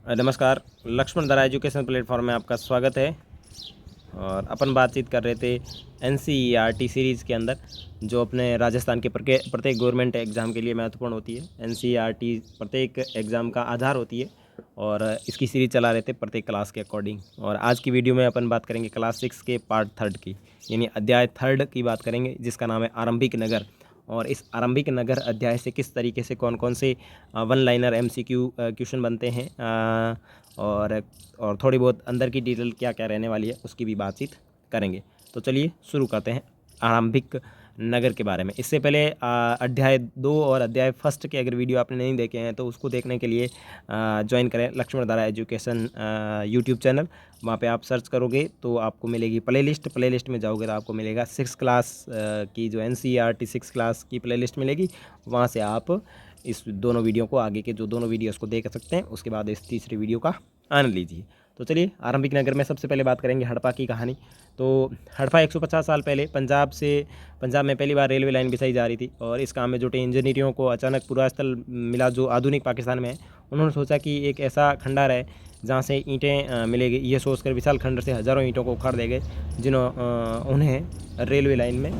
नमस्कार। लक्ष्मण धारा education platform में आपका स्वागत है। और अपन बातचीत कर रहे थे एनसीईआरटी सीरीज़ के अंदर, जो अपने राजस्थान के प्रत्येक गवर्नमेंट एग्ज़ाम के लिए महत्वपूर्ण होती है। एनसीईआरटी प्रत्येक एग्ज़ाम का आधार होती है और इसकी सीरीज़ चला रहे थे प्रत्येक क्लास के अकॉर्डिंग। और आज की वीडियो में अपन बात करेंगे क्लास 6 के पार्ट 3 की, यानी अध्याय 3 की बात करेंगे, जिसका नाम है आरंभिक नगर। और इस आरंभिक नगर अध्याय से किस तरीके से कौन कौन से वन लाइनर एमसीक्यू क्वेश्चन बनते हैं, और थोड़ी बहुत अंदर की डिटेल क्या क्या रहने वाली है उसकी भी बातचीत करेंगे। तो चलिए शुरू करते हैं आरंभिक नगर के बारे में। इससे पहले अध्याय 2 और अध्याय 1 के अगर वीडियो आपने नहीं देखे हैं तो उसको देखने के लिए ज्वाइन करें लक्ष्मण धारा एजुकेशन यूट्यूब चैनल। वहाँ पे आप सर्च करोगे तो आपको मिलेगी प्लेलिस्ट में जाओगे तो आपको मिलेगा 6 क्लास की, जो एनसीईआरटी 6 क्लास की प्लेलिस्ट मिलेगी। वहाँ से आप इस दोनों वीडियो को, आगे के जो दोनोों वीडियोस को देख सकते हैं। उसके बाद इस तीसरी वीडियो का आनंद लीजिए। तो चलिए आरंभिक नगर में सबसे पहले बात करेंगे हड़प्पा की कहानी। तो हड़प्पा 150 साल पहले पंजाब में पहली बार रेलवे लाइन बिछाई जा रही थी, और इस काम में जुटे इंजीनियरों को अचानक पूरा स्थल मिला जो आधुनिक पाकिस्तान में है। उन्होंने सोचा कि एक ऐसा खंडार है जहाँ से ईंटें मिलेगी। ये सोचकर विशाल खंडर से हज़ारों ईंटों को उखाड़ ले गए, उन्हें रेलवे लाइन में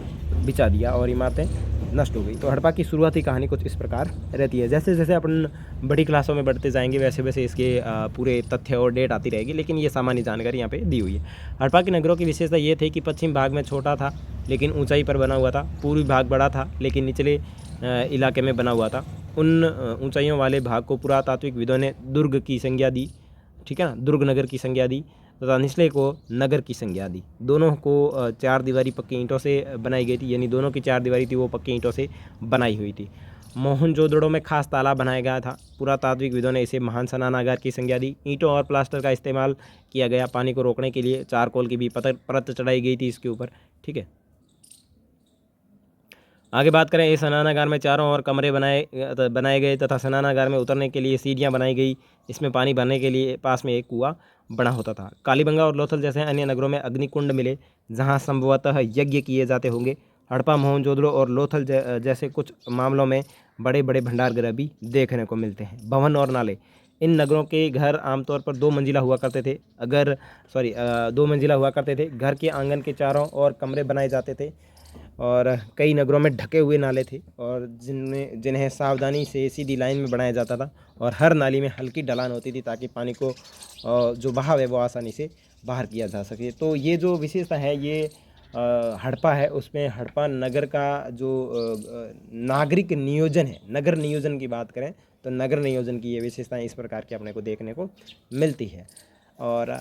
बिछा दिया और इमारतें नष्ट हो गई। तो हड़प्पा की शुरुआती कहानी कुछ इस प्रकार रहती है। जैसे जैसे अपन बड़ी क्लासों में बढ़ते जाएंगे वैसे वैसे इसके पूरे तथ्य और डेट आती रहेगी, लेकिन ये सामान्य जानकारी यहाँ पे दी हुई है। हड़प्पा के नगरों की विशेषता ये थी कि पश्चिम भाग में छोटा था लेकिन ऊंचाई पर बना हुआ था, पूर्वी भाग बड़ा था लेकिन निचले इलाके में बना हुआ था। उन ऊंचाइयों वाले भाग को पुरातात्विक विदों ने दुर्ग की संज्ञा दी, ठीक है ना, दुर्ग नगर की संज्ञा दी, तथा निचले को नगर की संज्ञा दी। दोनों को 4 दीवारी पक्की ईंटों से बनाई गई थी, यानी दोनों की 4 दीवारी थी वो पक्की ईंटों से बनाई हुई थी। मोहनजोदड़ो में खास तालाब बनाया गया था। पुरातात्विक विदों ने इसे महान स्नानागार की संज्ञा दी। ईंटों और प्लास्टर का इस्तेमाल किया गया। पानी को रोकने के लिए चारकोल की भी परत चढ़ाई गई थी इसके ऊपर, ठीक है। आगे बात करें, इस स्नानागार में चारों ओर कमरे बनाए गए तथा स्नानागार में उतरने के लिए सीढ़ियां बनाई गई। इसमें पानी भरने के लिए पास में एक कुआं बना होता था। कालीबंगा और लोथल जैसे अन्य नगरों में अग्निकुंड मिले जहां संभवतः यज्ञ किए जाते होंगे। हड़प्पा, मोहनजोदड़ो और लोथल जैसे कुछ मामलों में बड़े बड़े भंडारगृह भी देखने को मिलते हैं। भवन और नाले, इन नगरों के घर आमतौर पर 2 मंजिला हुआ करते थे। 2 मंजिला हुआ करते थे। घर के आंगन के चारों ओर कमरे बनाए जाते थे, और कई नगरों में ढके हुए नाले थे और जिन्हें सावधानी से सीधी लाइन में बनाया जाता था, और हर नाली में हल्की ढलान होती थी ताकि पानी को जो बहाव है वो आसानी से बाहर किया जा सके। तो ये जो विशेषता है ये हड़प्पा है, उसमें हड़प्पा नगर का जो नागरिक नियोजन है, नगर नियोजन की बात करें तो नगर नियोजन की ये विशेषताएं इस प्रकार की अपने को देखने को मिलती है। और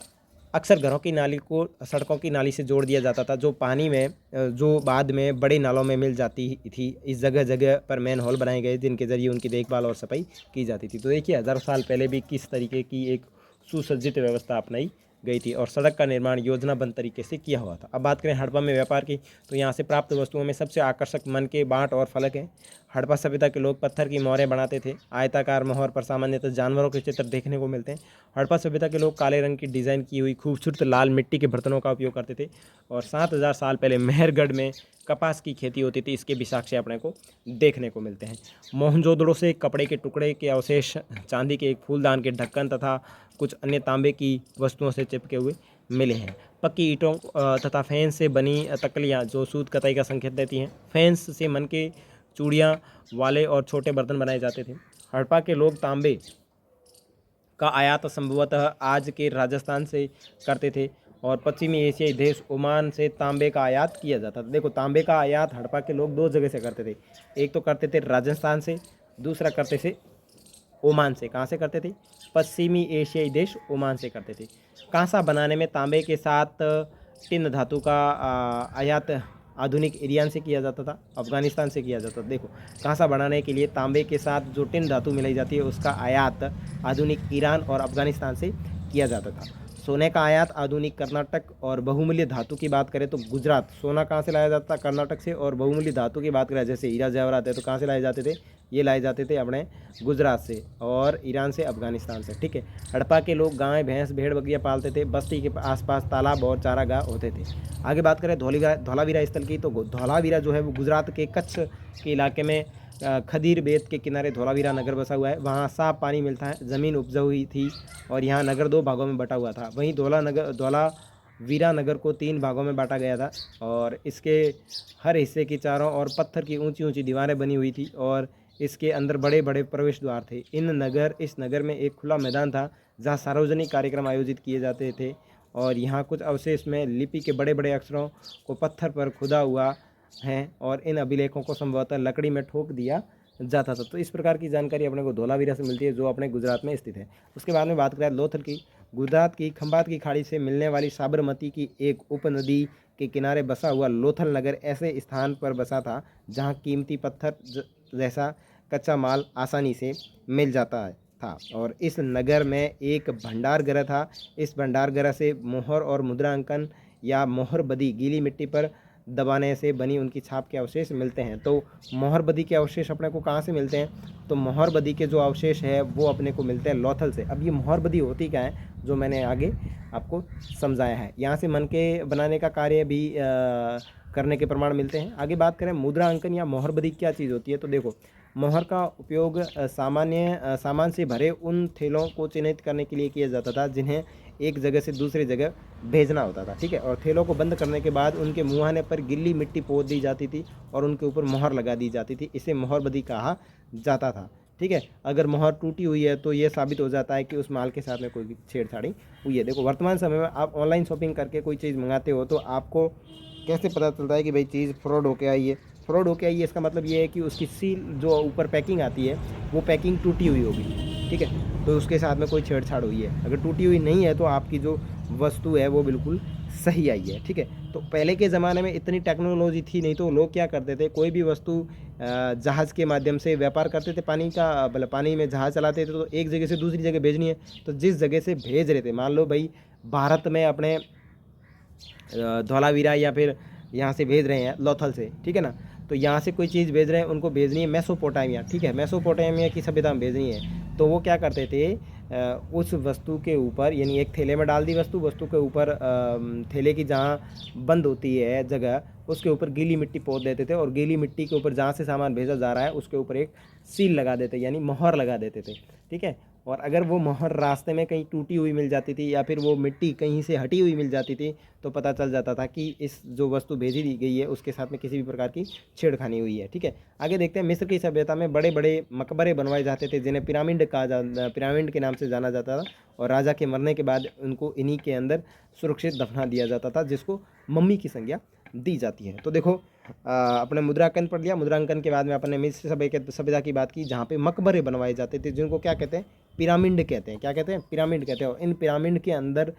अक्सर घरों की नाली को सड़कों की नाली से जोड़ दिया जाता था, जो पानी में जो बाद में बड़े नालों में मिल जाती थी। इस जगह जगह पर मैन होल बनाए गए जिनके जरिए उनकी देखभाल और सफाई की जाती थी। तो देखिए 1000 साल पहले भी किस तरीके की एक सुसज्जित व्यवस्था अपनाई गई थी, और सड़क का निर्माण योजनाबद्ध तरीके से किया हुआ था। अब बात करें हड़प्पा में व्यापार की, तो यहाँ से प्राप्त वस्तुओं में सबसे आकर्षक मन के बाँट और फलक हैं। हड़प्पा सभ्यता के लोग पत्थर की मोहरें बनाते थे। आयताकार मोहर पर सामान्यतः जानवरों के चित्र देखने को मिलते हैं। हड़प्पा सभ्यता के लोग काले रंग की डिज़ाइन की हुई खूबसूरत लाल मिट्टी के बर्तनों का उपयोग करते थे। और 7000 साल पहले मेहरगढ़ में कपास की खेती होती थी। इसके भी साक्ष्य अपने को देखने को मिलते हैं। मोहनजोदड़ो से कपड़े के टुकड़े के अवशेष, चांदी के एक फूलदान के ढक्कन तथा कुछ अन्य तांबे की वस्तुओं से चिपके हुए मिले हैं। पक्की ईंटों तथा फेंस से बनी तकलियाँ जो सूत कताई का संकेत देती हैं। फेंस से मन के चूड़ियाँ वाले और छोटे बर्तन बनाए जाते थे। हड़प्पा के लोग तांबे का आयात संभवतः आज के राजस्थान से करते थे, और पश्चिमी एशियाई देश ओमान से तांबे का आयात किया जाता था। देखो, तांबे का आयात हड़प्पा के लोग 2 जगह से करते थे। एक तो करते थे राजस्थान से, दूसरा करते थे ओमान से। कहाँ से करते थे? पश्चिमी एशियाई देश ओमान से करते थे। कांसा बनाने में तांबे के साथ टिन धातु का आयात आधुनिक ईरान से किया जाता था, अफगानिस्तान से किया जाता था। देखो, कांसा बनाने के लिए तांबे के साथ जो टिन धातु मिलाई जाती है उसका आयात आधुनिक ईरान और अफगानिस्तान से किया जाता था। सोने का आयात आधुनिक कर्नाटक, और बहुमूल्य धातु की बात करें तो गुजरात। सोना कहाँ से लाया जाता था? कर्नाटक से। और बहुमूल्य धातु की बात करें जैसे हीरा जवाहरात है तो कहाँ से लाए जाते थे? ये लाए जाते थे अपने गुजरात से, और ईरान से, अफगानिस्तान से, ठीक है। हड़प्पा के लोग गाय, भैंस, भेड़ बकरियाँ पालते थे। बस्ती के आसपास तालाब और चारागाह होते थे। आगे बात करें धोलावीरा स्थल की, तो धोलावीरा जो है वो गुजरात के कच्छ के इलाके में खदीर बेत के किनारे धोलावीरा नगर बसा हुआ है। वहाँ साफ पानी मिलता है, ज़मीन उपजाऊ हुई थी और यहाँ नगर 2 भागों में बटा हुआ था। वहीं धोलावीरा नगर को 3 भागों में बांटा गया था और इसके हर हिस्से की चारों ओर पत्थर की ऊंची ऊंची दीवारें बनी हुई थी और इसके अंदर बड़े बड़े प्रवेश द्वार थे। इस नगर में एक खुला मैदान था जहाँ सार्वजनिक कार्यक्रम आयोजित किए जाते थे और यहाँ कुछ अवशेष में लिपि के बड़े बड़े अक्षरों को पत्थर पर खुदा हुआ है और इन अभिलेखों को संभवतः लकड़ी में ठोक दिया जाता था। तो इस प्रकार की जानकारी अपने को धोलावीरा से मिलती है जो अपने गुजरात में स्थित है। उसके बाद में बात करें लोथल की। गुजरात की खंभात की खाड़ी से मिलने वाली साबरमती की एक उपनदी के किनारे बसा हुआ लोथल नगर ऐसे स्थान पर बसा था जहाँ कीमती पत्थर जैसा कच्चा माल आसानी से मिल जाता था और इस नगर में एक भंडारगृह था। इस भंडारगृह से मोहर और मुद्रांकन या मोहर बदी गीली मिट्टी पर दबाने से बनी उनकी छाप के अवशेष मिलते हैं। तो मोहर बदी के अवशेष अपने को कहाँ से मिलते हैं? तो मोहर बदी के जो अवशेष है वो अपने को मिलते हैं लोथल से। अब ये मोहर बदी होती क्या है जो मैंने आगे आपको समझाया है। यहाँ से मन के बनाने का कार्य भी करने के प्रमाण मिलते हैं। आगे बात करें मुद्रा अंकन या मोहर बदी क्या चीज़ होती है। तो देखो, मोहर का उपयोग सामान से भरे उन थैलों को चिन्हित करने के लिए किया जाता था जिन्हें एक जगह से दूसरी जगह भेजना होता था, ठीक है। और थैलों को बंद करने के बाद उनके मुहाने पर गिल्ली मिट्टी पोत दी जाती थी और उनके ऊपर मोहर लगा दी जाती थी। इसे मोहर बदी कहा जाता था, ठीक है। अगर मोहर टूटी हुई है तो ये साबित हो जाता है कि उस माल के साथ में कोई छेड़छाड़ी हुई है। देखो, वर्तमान समय में आप ऑनलाइन शॉपिंग करके कोई चीज़ मंगाते हो तो आपको कैसे पता चलता है कि भाई चीज़ फ्रॉड होके आई है? फ्रॉड होके आई है इसका मतलब ये है कि उसकी सील जो ऊपर पैकिंग आती है वो पैकिंग टूटी हुई होगी, ठीक है। तो उसके साथ में कोई छेड़छाड़ हुई है। अगर टूटी हुई नहीं है तो आपकी जो वस्तु है वो बिल्कुल सही आई है, ठीक है। तो पहले के ज़माने में इतनी टेक्नोलॉजी थी नहीं, तो लोग क्या करते थे, कोई भी वस्तु जहाज़ के माध्यम से व्यापार करते थे। पानी का मतलब पानी में जहाज़ चलाते थे तो एक जगह से दूसरी जगह भेजनी है तो जिस जगह से भेज रहे थे, मान लो भाई भारत में अपने धौलावीरा या फिर यहाँ से भेज रहे हैं लोथल से, ठीक है ना। तो यहाँ से कोई चीज़ भेज रहे हैं, उनको भेजनी है मेसोपोटामिया, ठीक है, मेसोपोटामिया की सभ्यता में भेजनी है। तो वो क्या करते थे, उस वस्तु के ऊपर यानी एक थैले में डाल दी वस्तु के ऊपर थैले की जहाँ बंद होती है जगह उसके ऊपर गीली मिट्टी पोत देते थे और गीली मिट्टी के ऊपर जहाँ से सामान भेजा जा रहा है उसके ऊपर एक सील लगा देते यानी मोहर लगा देते थे, ठीक है। और अगर वो मोहर रास्ते में कहीं टूटी हुई मिल जाती थी या फिर वो मिट्टी कहीं से हटी हुई मिल जाती थी तो पता चल जाता था कि इस जो वस्तु भेजी दी गई है उसके साथ में किसी भी प्रकार की छेड़खानी हुई है, ठीक है। आगे देखते हैं, मिस्र की सभ्यता में बड़े बड़े मकबरे बनवाए जाते थे जिन्हें पिरामिड पिरामिड के नाम से जाना जाता था और राजा के मरने के बाद उनको इन्हीं के अंदर सुरक्षित दफना दिया जाता था जिसको मम्मी की संज्ञा दी जाती है। तो देखो, अपने मुद्रांकन पढ़ लिया। मुद्रांकन के बाद में अपने मिस्र सभ्यता की बात की जहाँ पे मकबरे बनवाए जाते थे जिनको क्या कहते हैं, पिरामिड कहते हैं। क्या कहते हैं? पिरामिड कहते हैं। और इन पिरामिड के अंदर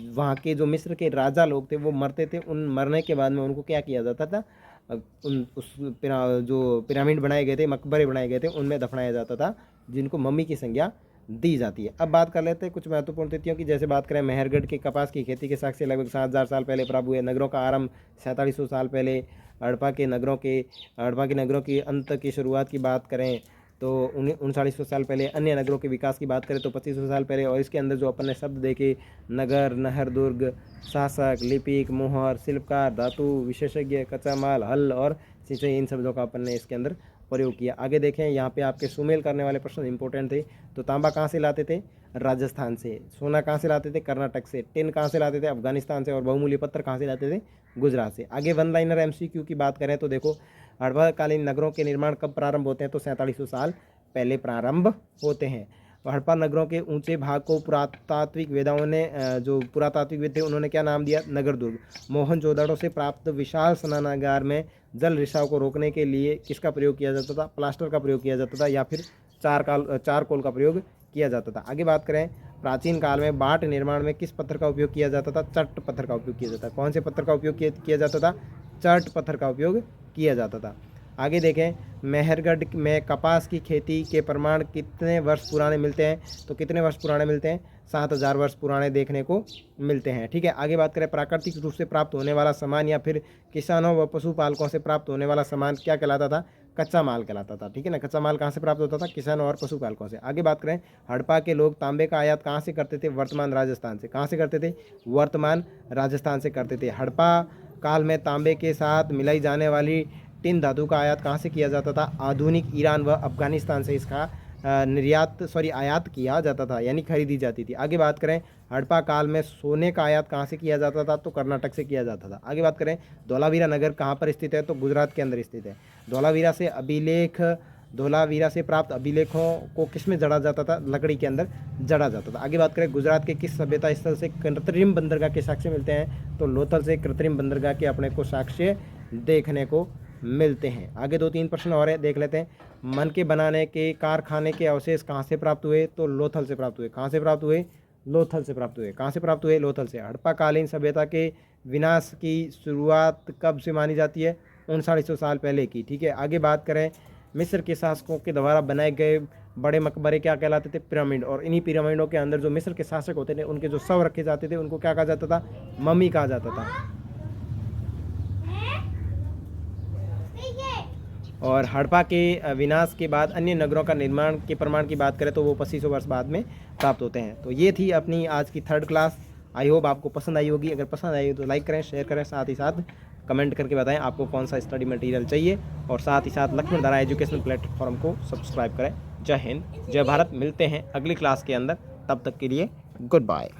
वहाँ के जो मिस्र के राजा लोग थे वो मरते थे, उन मरने के बाद में उनको क्या किया जाता था, जो पिरामिड बनाए गए थे, मकबरे बनाए गए थे, उनमें दफनाया जाता था जिनको मम्मी की संज्ञा दी जाती है। अब बात कर लेते हैं कुछ महत्वपूर्ण तिथियों की। जैसे बात करें मेहरगढ़ के कपास की खेती के साक्ष्य लगभग 7000 साल पहले प्राप्त हुए। नगरों का आरंभ 4700 साल पहले। हड़प्पा के नगरों की अंत की शुरुआत की बात करें तो 3900 साल पहले। अन्य नगरों के विकास की बात करें तो 2500 साल पहले। और इसके अंदर जो अपन ने शब्द देखे, नगर, नहर, दुर्ग, शासक, लिपिक, मोहर, शिल्पकार, धातु विशेषज्ञ, कच्चा माल, हल और सिंचाई, इन शब्दों का अपन ने इसके अंदर प्रयोग किया। आगे देखें, यहाँ पे आपके सुमेल करने वाले प्रश्न इंपॉर्टेंट थे। तो तांबा कहाँ से लाते थे? राजस्थान से। सोना कहाँ से लाते थे? कर्नाटक से। टिन कहाँ से लाते थे? अफगानिस्तान से। और बहुमूल्य पत्थर कहाँ से लाते थे? गुजरात से। आगे वन लाइनर MCQ की बात करें तो देखो, हड़प्पाकालीन नगरों के निर्माण कब प्रारंभ होते हैं? तो 4700 साल पहले प्रारंभ होते हैं। हड़प्पा नगरों के ऊंचे भाग को पुरातात्विक वेदाओं ने जो पुरातात्विक वेद थे उन्होंने क्या नाम दिया? नगर दुर्ग। मोहनजोदड़ो से प्राप्त विशाल स्नानागार में जल रिसाव को रोकने के लिए किसका प्रयोग किया जाता था? प्लास्टर का प्रयोग किया जाता था या फिर चारकोल का प्रयोग किया जाता था। आगे बात करें, प्राचीन काल में बाट निर्माण में किस पत्थर का उपयोग किया जाता था? चट पत्थर का उपयोग किया जाता था। कौन से पत्थर का उपयोग किया जाता था? चट पत्थर का उपयोग किया जाता था। आगे देखें, मेहरगढ़ में कपास की खेती के प्रमाण कितने वर्ष पुराने मिलते हैं? तो कितने वर्ष पुराने मिलते हैं? 7000 वर्ष पुराने देखने को मिलते हैं, ठीक है। आगे बात करें, प्राकृतिक रूप से प्राप्त होने वाला सामान या फिर किसानों व पशुपालकों से प्राप्त होने वाला सामान क्या कहलाता था? कच्चा माल कहलाता था, ठीक है ना। कच्चा माल कहाँ से प्राप्त होता था? किसानों और पशुपालकों से। आगे बात करें, हड़प्पा के लोग तांबे का आयात कहाँ से करते थे? वर्तमान राजस्थान से। कहाँ से करते थे? वर्तमान राजस्थान से करते थे। हड़प्पा काल में तांबे के साथ मिलाई जाने वाली टिन धातु का आयात कहाँ से किया जाता था? आधुनिक ईरान व अफगानिस्तान से इसका आयात किया जाता था, यानी खरीदी जाती थी। आगे बात करें हड़प्पा काल में सोने का आयात कहाँ से किया जाता था? तो कर्नाटक से किया जाता था। आगे बात करें धोलावीरा नगर कहाँ पर स्थित है? तो गुजरात के अंदर स्थित है। धोलावीरा से प्राप्त अभिलेखों को किस में जड़ा जाता था? लकड़ी के अंदर जड़ा जाता था। आगे बात करें गुजरात के किस सभ्यता स्थल से कृत्रिम बंदरगाह के साक्ष्य मिलते हैं? तो लोथल से कृत्रिम बंदरगाह के अपने को साक्ष्य देखने को मिलते हैं। आगे 2-3 प्रश्न और है, देख लेते हैं। मन के बनाने के कारखाने के अवशेष कहाँ से प्राप्त हुए? तो लोथल से प्राप्त हुए। कहाँ से प्राप्त हुए? लोथल से प्राप्त हुए। कहाँ से प्राप्त हुए? लोथल से। हड़प्पाकालीन सभ्यता के विनाश की शुरुआत कब से मानी जाती है? 3900 साल पहले की। ठीक है। आगे बात करें मिस्र के शासकों के द्वारा बनाए गए बड़े मकबरे क्या कहलाते थे? पिरामिड। और इन्हीं पिरामिडों के अंदर जो मिस्र के शासक होते थे उनके जो शव रखे जाते थे उनको क्या कहा जाता था? मम्मी कहा जाता था। और हड़प्पा के विनाश के बाद अन्य नगरों का निर्माण के प्रमाण की बात करें तो वो 2500 वर्ष बाद में प्राप्त होते हैं। तो ये थी अपनी आज की 3rd क्लास। आई होप आपको पसंद आई होगी। अगर पसंद आई हो तो लाइक करें, शेयर करें, साथ ही साथ कमेंट करके बताएं आपको कौन सा स्टडी मटेरियल चाहिए। और साथ ही साथ लक्ष्मणधारा एजुकेशनल प्लेटफॉर्म को सब्सक्राइब करें। जय हिंद, जय भारत। मिलते हैं अगली क्लास के अंदर, तब तक के लिए गुड बाय।